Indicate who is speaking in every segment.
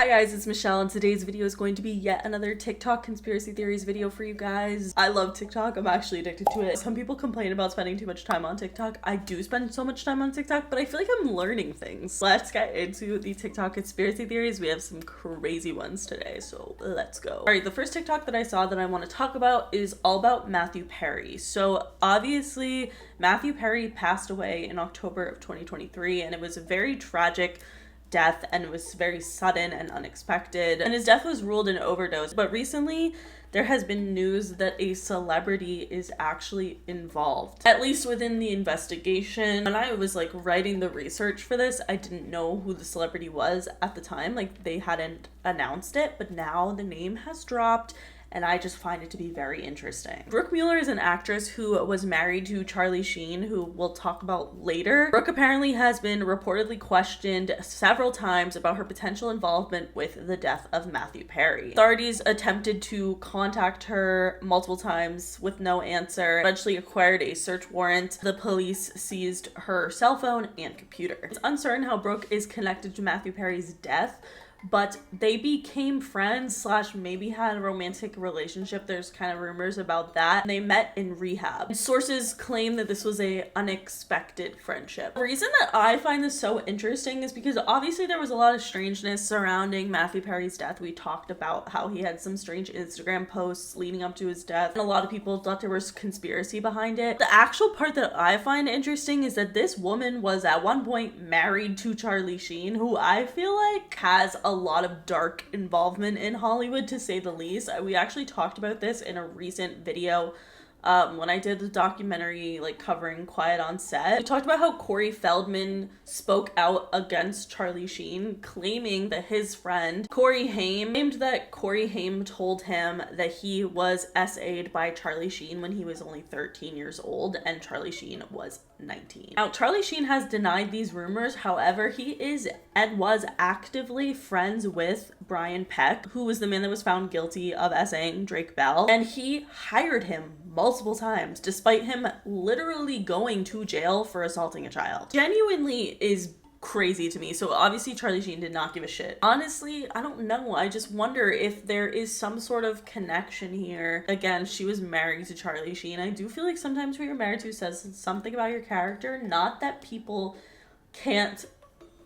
Speaker 1: Hi guys, it's Michelle, and today's video is going to be yet another TikTok conspiracy theories video for you guys. I love TikTok. I'm actually addicted to it. Some people complain about spending too much time on TikTok. I do spend so much time on TikTok, but I feel like I'm learning things. Let's get into the TikTok conspiracy theories. We have some crazy ones today, so let's go. All right, the first TikTok that I saw that I want to talk about is all about Matthew Perry. So obviously, Matthew Perry passed away in October of 2023, and it was a very tragic death, and it was very sudden and unexpected, and his death was ruled an overdose. But recently there has been news that a celebrity is actually involved, at least within the investigation. When I was like writing the research for this, I didn't know who the celebrity was at the time. Like, they hadn't announced it, but now the name has dropped, and I just find it to be very interesting. Brooke Mueller is an actress who was married to Charlie Sheen, who we'll talk about later. Brooke apparently has been reportedly questioned several times about her potential involvement with the death of Matthew Perry. Authorities attempted to contact her multiple times with no answer, eventually acquired a search warrant. The police seized her cell phone and computer. It's uncertain how Brooke is connected to Matthew Perry's death, but they became friends / maybe had a romantic relationship. There's kind of rumors about that. They met in rehab. Sources claim that this was a unexpected friendship. The reason that I find this so interesting is because obviously there was a lot of strangeness surrounding Matthew Perry's death. We talked about how he had some strange Instagram posts leading up to his death, and a lot of people thought there was conspiracy behind it. The actual part that I find interesting is that this woman was at one point married to Charlie Sheen, who I feel like has a lot of dark involvement in Hollywood, to say the least. We actually talked about this in a recent video when I did the documentary like covering Quiet on Set. We talked about how Corey Feldman spoke out against Charlie Sheen, claiming that his friend Corey Haim claimed that Corey Haim told him that he was SA'd by Charlie Sheen when he was only 13 years old and Charlie Sheen was 19. Now, Charlie Sheen has denied these rumors. However, he is and was actively friends with Brian Peck, who was the man that was found guilty of SAing Drake Bell, and he hired him multiple times, despite him literally going to jail for assaulting a child. Genuinely is crazy to me. So obviously Charlie Sheen did not give a shit. Honestly, I don't know. I just wonder if there is some sort of connection here. Again, she was married to Charlie Sheen. I do feel like sometimes who you're married to says something about your character. Not that people can't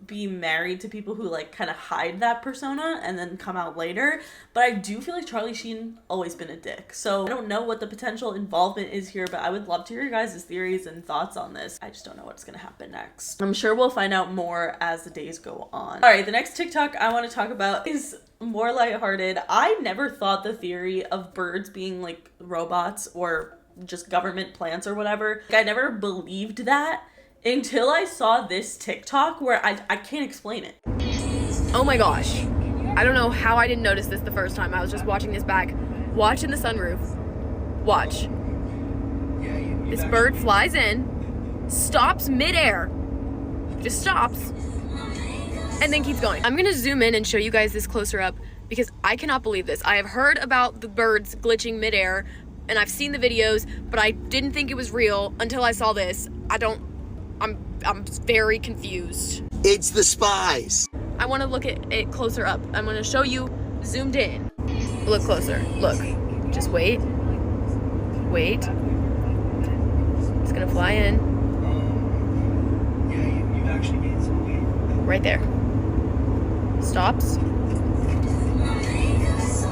Speaker 1: be married to people who like kind of hide that persona and then come out later, but I do feel like Charlie Sheen always been a dick. So I don't know what the potential involvement is here, but I would love to hear your guys' theories and thoughts on this. I just don't know what's gonna happen next. I'm sure we'll find out more as the days go on. All right, the next TikTok I want to talk about is more lighthearted. I never thought the theory of birds being like robots or just government plants or whatever. Like, I never believed that until I saw this TikTok where I can't explain it.
Speaker 2: Oh my gosh. I don't know how I didn't notice this the first time. I was just watching this back. Watch in the sunroof. Watch. This bird flies in, stops midair, just stops, and then keeps going. I'm gonna zoom in and show you guys this closer up because I cannot believe this. I have heard about the birds glitching midair and I've seen the videos, but I didn't think it was real until I saw this. I'm very confused.
Speaker 3: It's the spies.
Speaker 2: I want to look at it closer up. I'm going to show you zoomed in. Look closer. Look. Just wait. Wait. It's going to fly in.
Speaker 3: Yeah, you've actually gained some weight.
Speaker 2: Right there. Stops.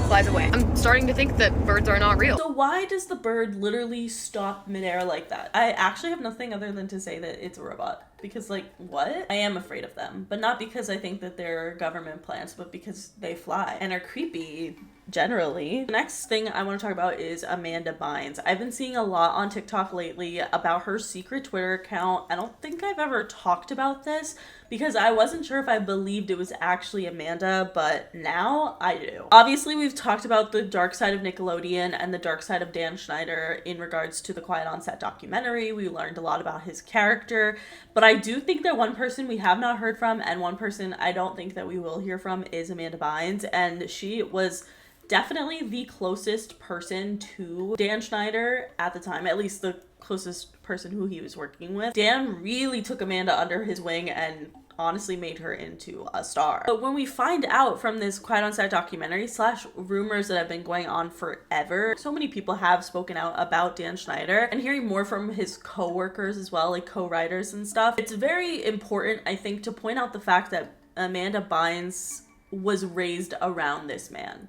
Speaker 2: Flies away. I'm starting to think that birds are not real.
Speaker 1: So why does the bird literally stop midair like that? I actually have nothing other than to say that it's a robot. Because like, what? I am afraid of them, but not because I think that they're government plants, but because they fly and are creepy generally. The next thing I want to talk about is Amanda Bynes. I've been seeing a lot on TikTok lately about her secret Twitter account. I don't think I've ever talked about this because I wasn't sure if I believed it was actually Amanda, but now I do. Obviously, we've talked about the dark side of Nickelodeon and the dark side of Dan Schneider in regards to the Quiet on Set documentary. We learned a lot about his character, but I do think that one person we have not heard from and one person I don't think that we will hear from is Amanda Bynes, and she was definitely the closest person to Dan Schneider at the time, at least the closest person who he was working with. Dan really took Amanda under his wing and honestly made her into a star. But when we find out from this Quiet on Set documentary / rumors that have been going on forever, so many people have spoken out about Dan Schneider, and hearing more from his co-workers as well, like co-writers and stuff, it's very important, I think, to point out the fact that Amanda Bynes was raised around this man.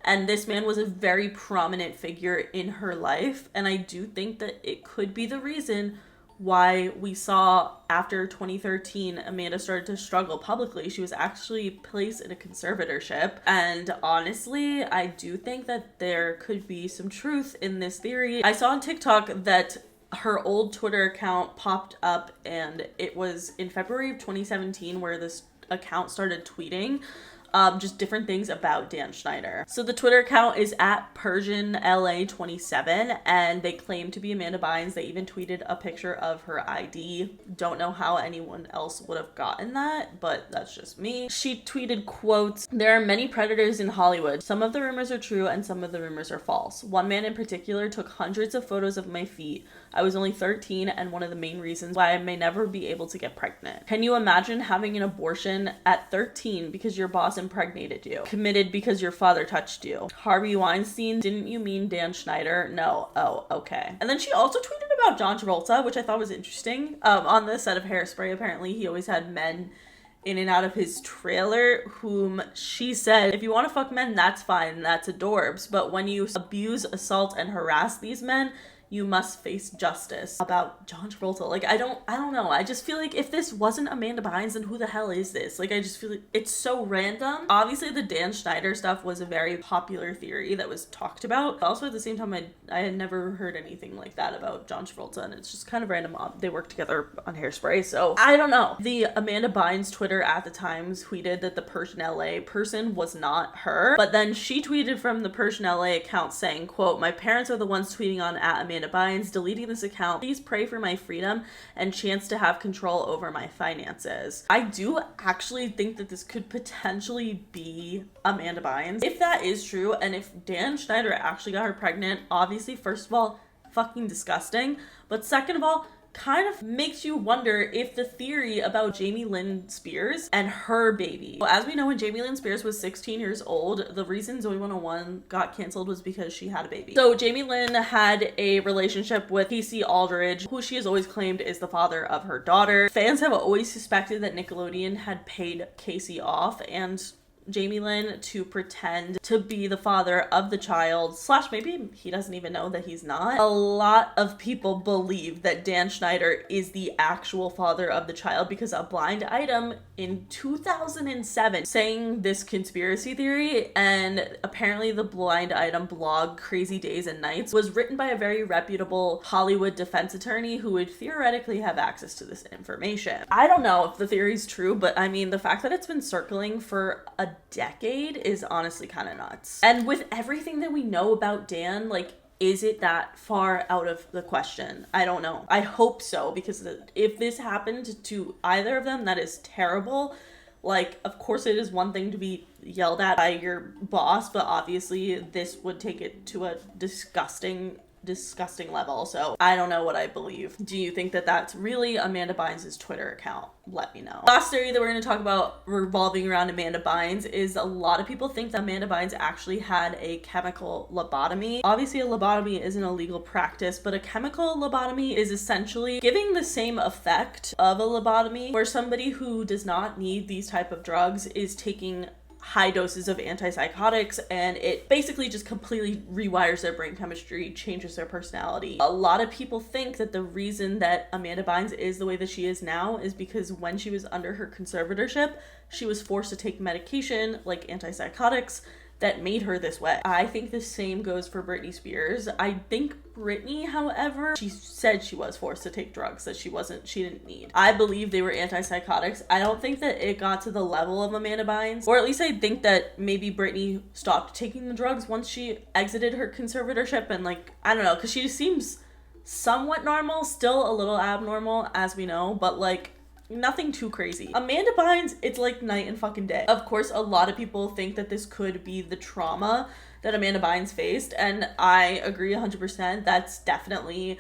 Speaker 1: And this man was a very prominent figure in her life. And I do think that it could be the reason why we saw after 2013, Amanda started to struggle publicly. She was actually placed in a conservatorship. And honestly, I do think that there could be some truth in this theory. I saw on TikTok that her old Twitter account popped up, and it was in February of 2017 where this account started tweeting just different things about Dan Schneider. So the Twitter account is at PersianLA27, and they claim to be Amanda Bynes. They even tweeted a picture of her ID. Don't know how anyone else would have gotten that, but that's just me. She tweeted, quotes, "There are many predators in Hollywood. Some of the rumors are true and some of the rumors are false. One man in particular took hundreds of photos of my feet. I was only 13 and one of the main reasons why I may never be able to get pregnant. Can you imagine having an abortion at 13 because your boss impregnated you? Committed because your father touched you. Harvey Weinstein, didn't you mean Dan Schneider? No. Oh, okay." And then she also tweeted about John Travolta, which I thought was interesting. On the set of Hairspray, apparently he always had men in and out of his trailer whom she said, if you want to fuck men, that's fine, that's adorbs, but when you abuse, assault, and harass these men, you must face justice. About John Travolta. Like, I don't know. I just feel like if this wasn't Amanda Bynes, then who the hell is this? Like, I just feel like it's so random. Obviously, the Dan Schneider stuff was a very popular theory that was talked about. Also, at the same time, I had never heard anything like that about John Travolta, and it's just kind of random. They worked together on Hairspray, so I don't know. The Amanda Bynes Twitter at the time tweeted that the Persian LA person was not her, but then she tweeted from the Persian LA account saying, quote, "My parents are the ones tweeting on at Amanda Bynes, deleting this account. Please pray for my freedom and chance to have control over my finances." I do actually think that this could potentially be Amanda Bynes. If that is true, and if Dan Schneider actually got her pregnant, obviously, first of all, fucking disgusting. But second of all, kind of makes you wonder if the theory about Jamie Lynn Spears and her baby. Well, as we know, when Jamie Lynn Spears was 16 years old, the reason Zoe 101 got canceled was because she had a baby. So Jamie Lynn had a relationship with Casey Aldridge, who she has always claimed is the father of her daughter. Fans have always suspected that Nickelodeon had paid Casey off and Jamie Lynn to pretend to be the father of the child, / maybe he doesn't even know that he's not. A lot of people believe that Dan Schneider is the actual father of the child because a blind item in 2007 saying this conspiracy theory, and apparently the blind item blog Crazy Days and Nights was written by a very reputable Hollywood defense attorney who would theoretically have access to this information. I don't know if the theory's true, but I mean, the fact that it's been circling for a decade is honestly kind of nuts. And with everything that we know about Dan, like, is it that far out of the question? I don't know. I hope so, because if this happened to either of them, that is terrible. Like, of course it is one thing to be yelled at by your boss, but obviously this would take it to a disgusting level. So I don't know what I believe. Do you think that that's really Amanda Bynes' Twitter account? Let me know. Last theory that we're going to talk about revolving around Amanda Bynes is a lot of people think that Amanda Bynes actually had a chemical lobotomy. Obviously, a lobotomy isn't a legal practice, but a chemical lobotomy is essentially giving the same effect of a lobotomy, where somebody who does not need these type of drugs is taking high doses of antipsychotics, and it basically just completely rewires their brain chemistry, changes their personality. A lot of people think that the reason that Amanda Bynes is the way that she is now is because when she was under her conservatorship, she was forced to take medication like antipsychotics that made her this way. I think the same goes for Britney Spears. I think Britney, however, she said she was forced to take drugs that she didn't need. I believe they were antipsychotics. I don't think that it got to the level of Amanda Bynes, or at least I think that maybe Britney stopped taking the drugs once she exited her conservatorship, and like, I don't know, because she seems somewhat normal, still a little abnormal, as we know, but like, nothing too crazy. Amanda Bynes, it's like night and fucking day. Of course, a lot of people think that this could be the trauma that Amanda Bynes faced, and I agree 100%. That's definitely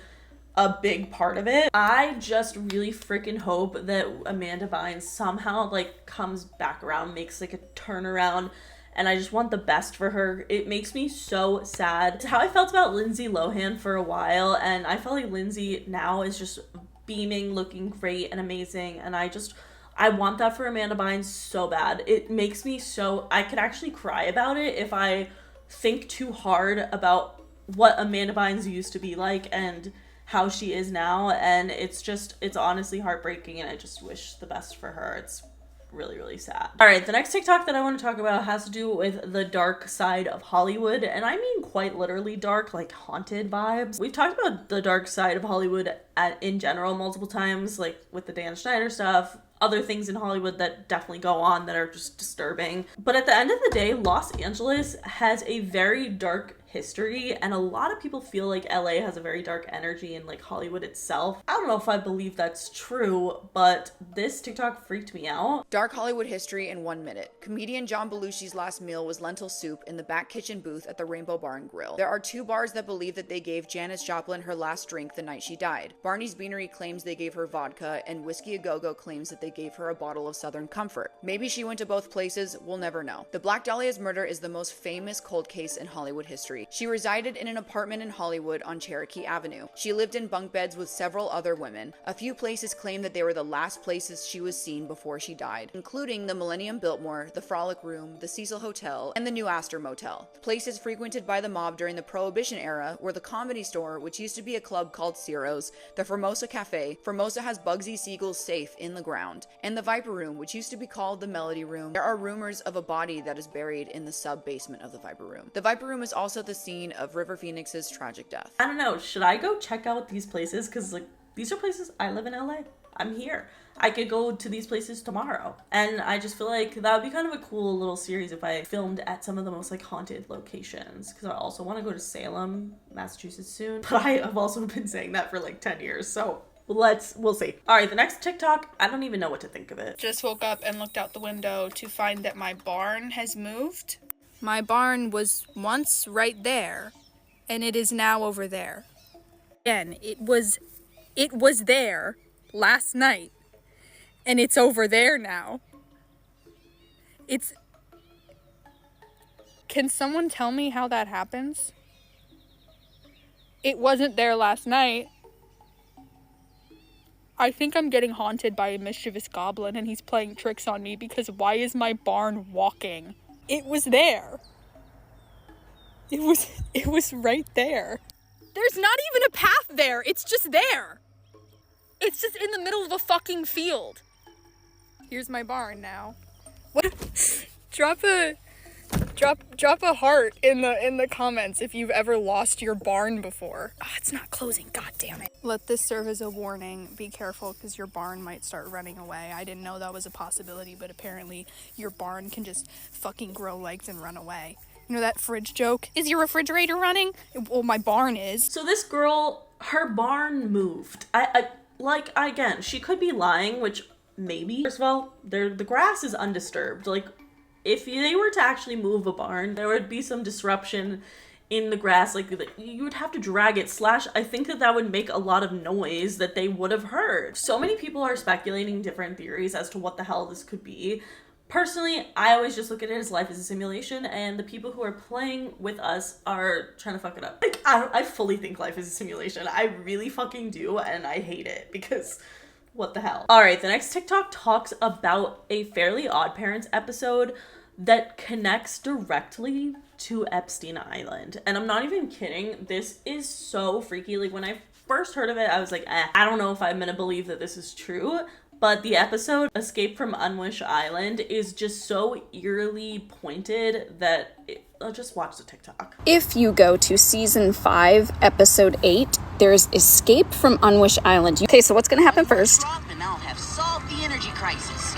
Speaker 1: a big part of it. I just really freaking hope that Amanda Bynes somehow like comes back around, makes like a turnaround, and I just want the best for her. It makes me so sad. It's how I felt about Lindsay Lohan for a while, and I felt like Lindsay now is just beaming, looking great and amazing, and I want that for Amanda Bynes so bad. It makes me so, I could actually cry about it if I think too hard about what Amanda Bynes used to be like and how she is now, and it's honestly heartbreaking, and I just wish the best for her. It's really, really sad. All right, the next TikTok that I want to talk about has to do with the dark side of Hollywood, and I mean quite literally dark, like haunted vibes. We've talked about the dark side of Hollywood in general multiple times, like with the Dan Schneider stuff, other things in Hollywood that definitely go on that are just disturbing. But at the end of the day, Los Angeles has a very dark history, and a lot of people feel like LA has a very dark energy, and like Hollywood itself. I don't know if I believe that's true, but this TikTok freaked me out.
Speaker 4: Dark Hollywood history in 1 minute. Comedian John Belushi's last meal was lentil soup in the back kitchen booth at the Rainbow Bar and Grill. There are 2 bars that believe that they gave Janis Joplin her last drink the night she died. Barney's Beanery claims they gave her vodka, and Whiskey A Go Go claims that they gave her a bottle of Southern Comfort. Maybe she went to both places, we'll never know. The Black Dahlia's murder is the most famous cold case in Hollywood history. She resided in an apartment in Hollywood on Cherokee Avenue. She lived in bunk beds with several other women. A few places claim that they were the last places she was seen before she died, including the Millennium Biltmore, the Frolic Room, the Cecil Hotel, and the New Astor Motel. Places frequented by the mob during the Prohibition era were the Comedy Store, which used to be a club called Ciro's, the Formosa Cafe. Formosa has Bugsy Siegel's safe in the ground, and the Viper Room, which used to be called the Melody Room. There are rumors of a body that is buried in the sub-basement of the Viper Room. The Viper Room is also the scene of River Phoenix's tragic death.
Speaker 1: I don't know, should I go check out these places? Because like these are places, I live in LA. I'm here. I could go to these places tomorrow. And I just feel like that would be kind of a cool little series if I filmed at some of the most like haunted locations. Because I also want to go to Salem, Massachusetts soon. But I have also been saying that for like 10 years. So we'll see. All right, the next TikTok, I don't even know what to think of it.
Speaker 5: Just woke up and looked out the window to find that my barn has moved. My barn was once right there, and it is now over there. Again, it was there last night, and it's over there now. Can someone tell me how that happens? It wasn't there last night. I think I'm getting haunted by a mischievous goblin, and he's playing tricks on me, because why is my barn walking? It was there. It was right there. There's not even a path there. It's just there. It's just in the middle of a fucking field. Here's my barn now. What? Drop a heart in the comments if you've ever lost your barn before. Oh, it's not closing. God damn it. Let this serve as a warning. Be careful, because your barn might start running away. I didn't know that was a possibility, but apparently your barn can just fucking grow legs and run away. You know that fridge joke? Is your refrigerator running? Well, my barn is.
Speaker 1: So this girl, her barn moved. Again, she could be lying, which maybe. First of all, the grass is undisturbed. Like, if they were to actually move a barn, there would be some disruption in the grass. Like, you would have to drag it. I think that would make a lot of noise that they would have heard. So many people are speculating different theories as to what the hell this could be. Personally, I always just look at it as life is a simulation, and the people who are playing with us are trying to fuck it up. Like, I fully think life is a simulation. I really fucking do, and I hate it, because what the hell? All right, the next TikTok talks about a Fairly Odd Parents episode that connects directly to Epstein Island. And I'm not even kidding. This is so freaky. Like, when I first heard of it, I was like, I don't know if I'm gonna believe that this is true. But the episode, Escape from Unwish Island, is just so eerily pointed that I'll just watch the TikTok.
Speaker 6: If you go to season 5, episode 8, there's Escape from Unwish Island. Okay, so what's going to happen first?
Speaker 7: And I'll have solved the energy crisis.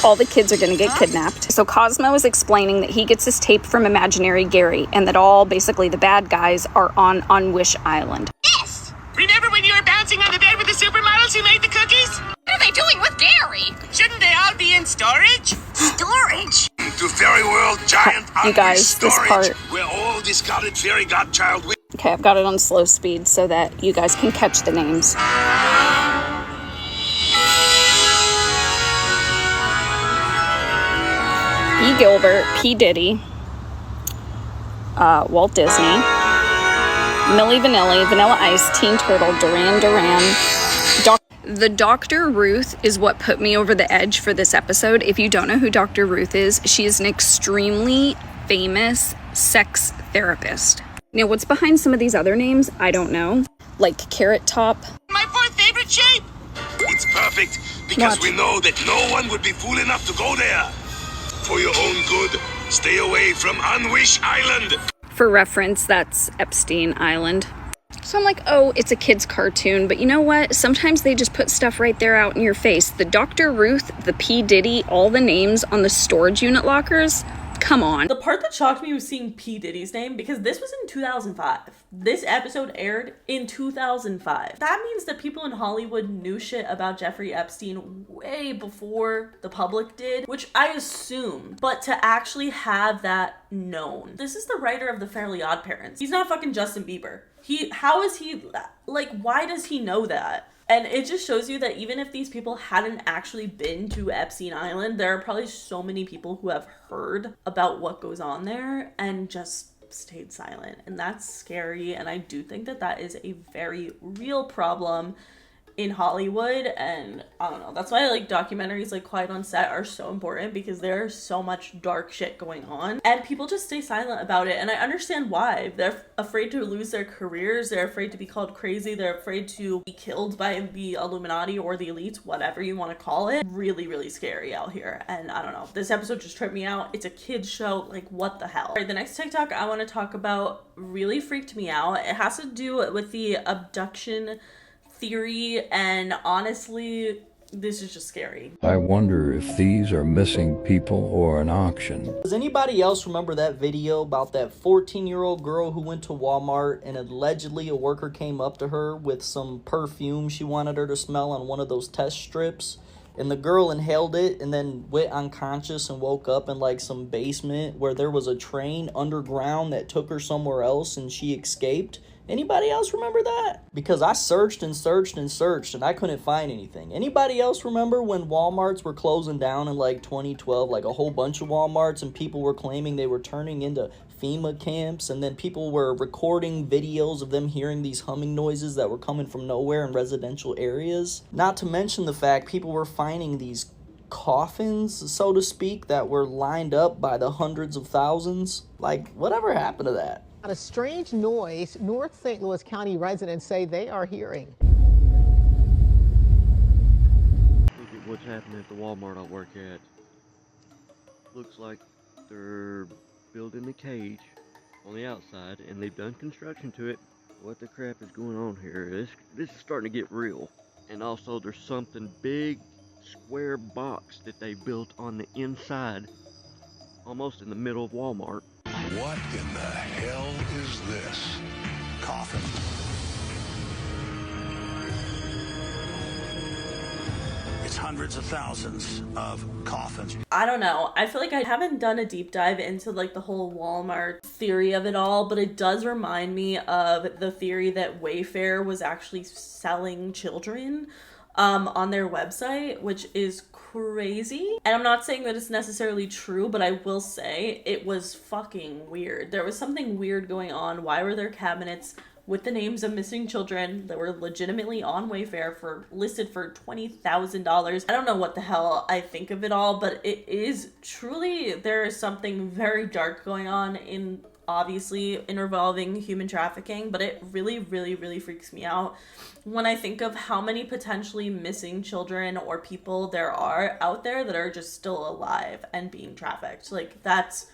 Speaker 6: All the kids are going to get kidnapped. So Cosmo is explaining that he gets his tape from Imaginary Gary, and that all, basically, the bad guys are on Unwish Island.
Speaker 7: Yes! Remember when you were bouncing on the bed with the supermodels who made the cookies? What are they doing with Gary? Shouldn't they all be in storage? Storage?
Speaker 3: To Fairy World, giant
Speaker 6: You guys,
Speaker 3: storage,
Speaker 6: this part.
Speaker 3: where all discarded fairy godchild
Speaker 6: Okay, I've got it on slow speed so that you guys can catch the names. E. Gilbert, P. Diddy, Walt Disney, Milli Vanilli, Vanilla Ice, Teen Turtle, Duran Duran. The Dr. Ruth is what put me over the edge for this episode. If you don't know who Dr. Ruth is, she is an extremely famous sex therapist. Now, what's behind some of these other names, I don't know. Like Carrot Top.
Speaker 7: My fourth favorite shape.
Speaker 8: It's perfect because
Speaker 6: What?
Speaker 8: we know that no one would be fool enough to go there. For your own good, stay away from Unwish Island.
Speaker 6: For reference, that's Epstein Island. So I'm like, oh, it's a kid's cartoon, but you know what? Sometimes they just put stuff right there out in your face. The Dr. Ruth, the P. Diddy, all the names on the storage unit lockers. Come on.
Speaker 1: The part that shocked me was seeing P. Diddy's name, because this was in 2005. This episode aired in 2005. That means that people in Hollywood knew shit about Jeffrey Epstein way before the public did, which I assume. But to actually have that known. This is the writer of The Fairly Odd Parents. He's not fucking Justin Bieber. How is he, like, why does he know that? And it just shows you that even if these people hadn't actually been to Epstein Island, there are probably so many people who have heard about what goes on there and just stayed silent. And that's scary. And I do think that that is a very real problem in Hollywood. And I don't know, that's why like documentaries like Quiet on Set are so important, because there's so much dark shit going on and people just stay silent about it. And I understand why. They're afraid to lose their careers, they're afraid to be called crazy, they're afraid to be killed by the Illuminati or the elites, whatever you want to call it. Really, really scary out here. And I don't know, this episode just tripped me out. It's a kid's show, like what the hell. All right, the next TikTok I want to talk about really freaked me out. It has to do with the abduction theory, and honestly, this is just scary.
Speaker 9: I wonder if these are missing people or an auction.
Speaker 10: Does anybody else remember that video about that 14-year-old girl who went to Walmart and allegedly a worker came up to her with some perfume she wanted her to smell on one of those test strips? And the girl inhaled it and then went unconscious and woke up in like some basement where there was a train underground that took her somewhere else and she escaped. Anybody else remember that? Because I searched and searched and searched and I couldn't find anything. Anybody else remember when Walmarts were closing down in like 2012, like a whole bunch of Walmarts, and people were claiming they were turning into FEMA camps, and then people were recording videos of them hearing these humming noises that were coming from nowhere in residential areas? Not to mention the fact people were finding these coffins, so to speak, that were lined up by the hundreds of thousands. Like, whatever happened to that?
Speaker 11: A strange noise North St. Louis County residents say they are hearing.
Speaker 12: Look at what's happening at the Walmart I work at. Looks like they're building a cage on the outside and they've done construction to it. What the crap is going on here? This is starting to get real. And also there's something big, square box that they built on the inside, almost in the middle of Walmart.
Speaker 8: What in the hell is this? Coffin. It's hundreds of thousands of coffins.
Speaker 1: I don't know. I feel like I haven't done a deep dive into like the whole Walmart theory of it all, but it does remind me of the theory that Wayfair was actually selling children on their website, which is crazy. And I'm not saying that it's necessarily true, but I will say it was fucking weird. There was something weird going on. Why were there cabinets with the names of missing children that were legitimately on Wayfair listed for $20,000? I don't know what the hell I think of it all, but it is truly, there is something very dark going on obviously involving human trafficking, but it really, really, really freaks me out when I think of how many potentially missing children or people there are out there that are just still alive and being trafficked. Like, that's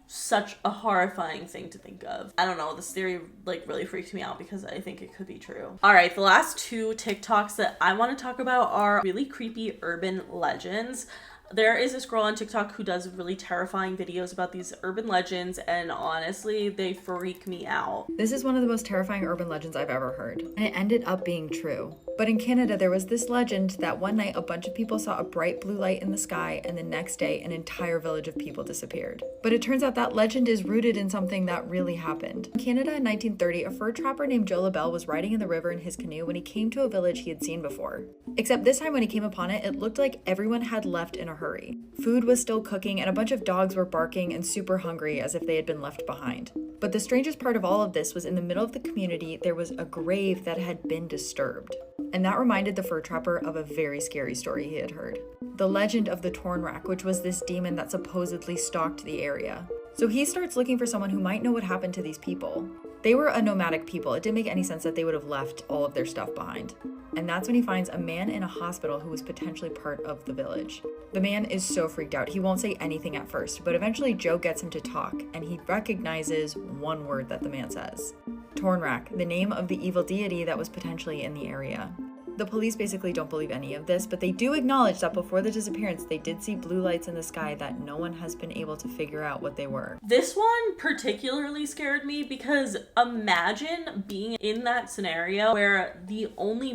Speaker 1: such a horrifying thing to think of. I don't know, this theory like really freaked me out because I think it could be true. All right, the last two TikToks that I want to talk about are really creepy urban legends. There is this girl on TikTok who does really terrifying videos about these urban legends, and honestly, they freak me out.
Speaker 13: This is one of the most terrifying urban legends I've ever heard, and it ended up being true.
Speaker 4: But in Canada, there was this legend that one night a bunch of people saw a bright blue light in the sky, and the next day an entire village of people disappeared. But it turns out that legend is rooted in something that really happened. In Canada in 1930, a fur trapper named Joe LaBelle was riding in the river in his canoe when he came to a village he had seen before. Except this time when he came upon it, it looked like everyone had left in a hurry. Food was still cooking, and a bunch of dogs were barking and super hungry as if they had been left behind. But the strangest part of all of this was in the middle of the community, there was a grave that had been disturbed. And that reminded the fur trapper of a very scary story he had heard. The legend of the Torn Rack, which was this demon that supposedly stalked the area. So he starts looking for someone who might know what happened to these people. They were a nomadic people. It didn't make any sense that they would have left all of their stuff behind. And that's when he finds a man in a hospital who was potentially part of the village. The man is so freaked out. He won't say anything at first, but eventually Joe gets him to talk, and he recognizes one word that the man says. Torn Rack, the name of the evil deity that was potentially in the area. The police basically don't believe any of this, but they do acknowledge that before the disappearance, they did see blue lights in the sky that no one has been able to figure out what they were.
Speaker 1: This one particularly scared me because imagine being in that scenario where the only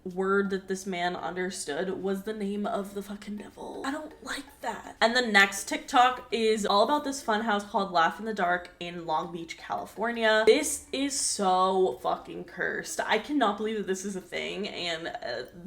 Speaker 1: word that this man understood was the name of the fucking devil. I don't like that. And the next TikTok is all about this funhouse called Laugh in the Dark in Long Beach, California. This is so fucking cursed. I cannot believe that this is a thing and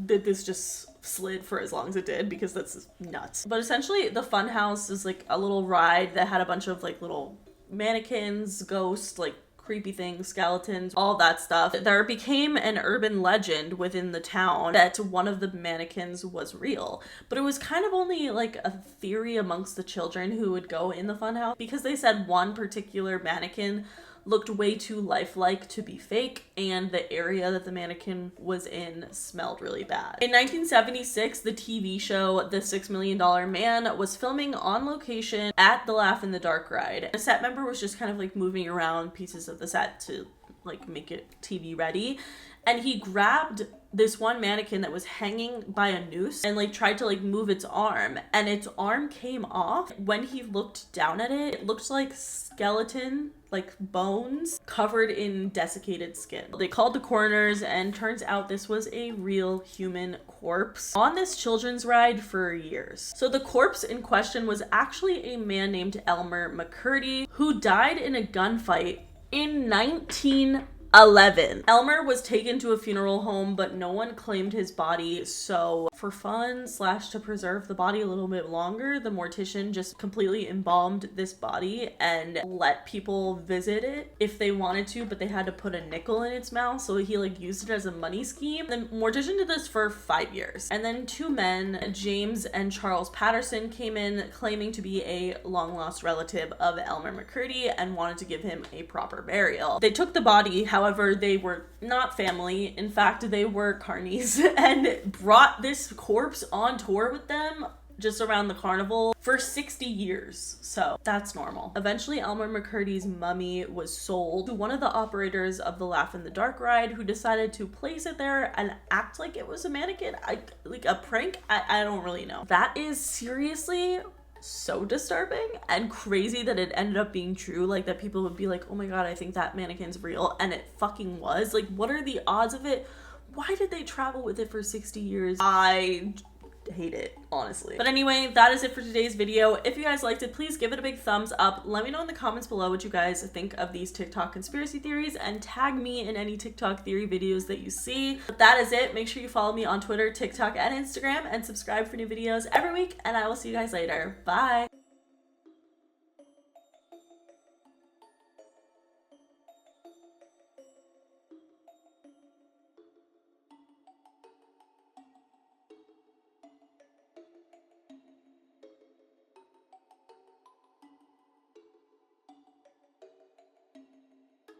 Speaker 1: that this just slid for as long as it did, because that's nuts. But essentially the funhouse is like a little ride that had a bunch of like little mannequins, ghosts, like creepy things, skeletons, all that stuff. There became an urban legend within the town that one of the mannequins was real, but it was kind of only like a theory amongst the children who would go in the funhouse, because they said one particular mannequin looked way too lifelike to be fake, and the area that the mannequin was in smelled really bad. In 1976, the TV show The $6 Million Man was filming on location at the Laugh in the Dark ride. A set member was just kind of like moving around pieces of the set to like make it TV ready, and he grabbed this one mannequin that was hanging by a noose and like tried to like move its arm, and its arm came off. When he looked down at it, it looked like skeleton, like bones covered in desiccated skin. They called the coroners, and turns out this was a real human corpse on this children's ride for years. So the corpse in question was actually a man named Elmer McCurdy, who died in a gunfight in 1911. Elmer was taken to a funeral home, but no one claimed his body, so for fun / to preserve the body a little bit longer, the mortician just completely embalmed this body and let people visit it if they wanted to, but they had to put a nickel in its mouth, so he like used it as a money scheme. The mortician did this for 5 years, and then 2 men, James and Charles Patterson, came in claiming to be a long-lost relative of Elmer McCurdy and wanted to give him a proper burial. They took the body, however, they were not family. In fact, they were carnies, and brought this corpse on tour with them just around the carnival for 60 years. So that's normal. Eventually, Elmer McCurdy's mummy was sold to one of the operators of the Laugh in the Dark ride, who decided to place it there and act like it was a mannequin. Like a prank? I don't really know. That is seriously so disturbing and crazy that it ended up being true. Like that people would be like, oh my god, I think that mannequin's real, and it fucking was. Like, what are the odds of it? Why did they travel with it for 60 years? I hate it, honestly. But anyway, that is it for today's video. If you guys liked it, please give it a big thumbs up. Let me know in the comments below what you guys think of these TikTok conspiracy theories, and tag me in any TikTok theory videos that you see. But that is it. Make sure you follow me on Twitter, TikTok, and Instagram, and subscribe for new videos every week, and I will see you guys later. Bye!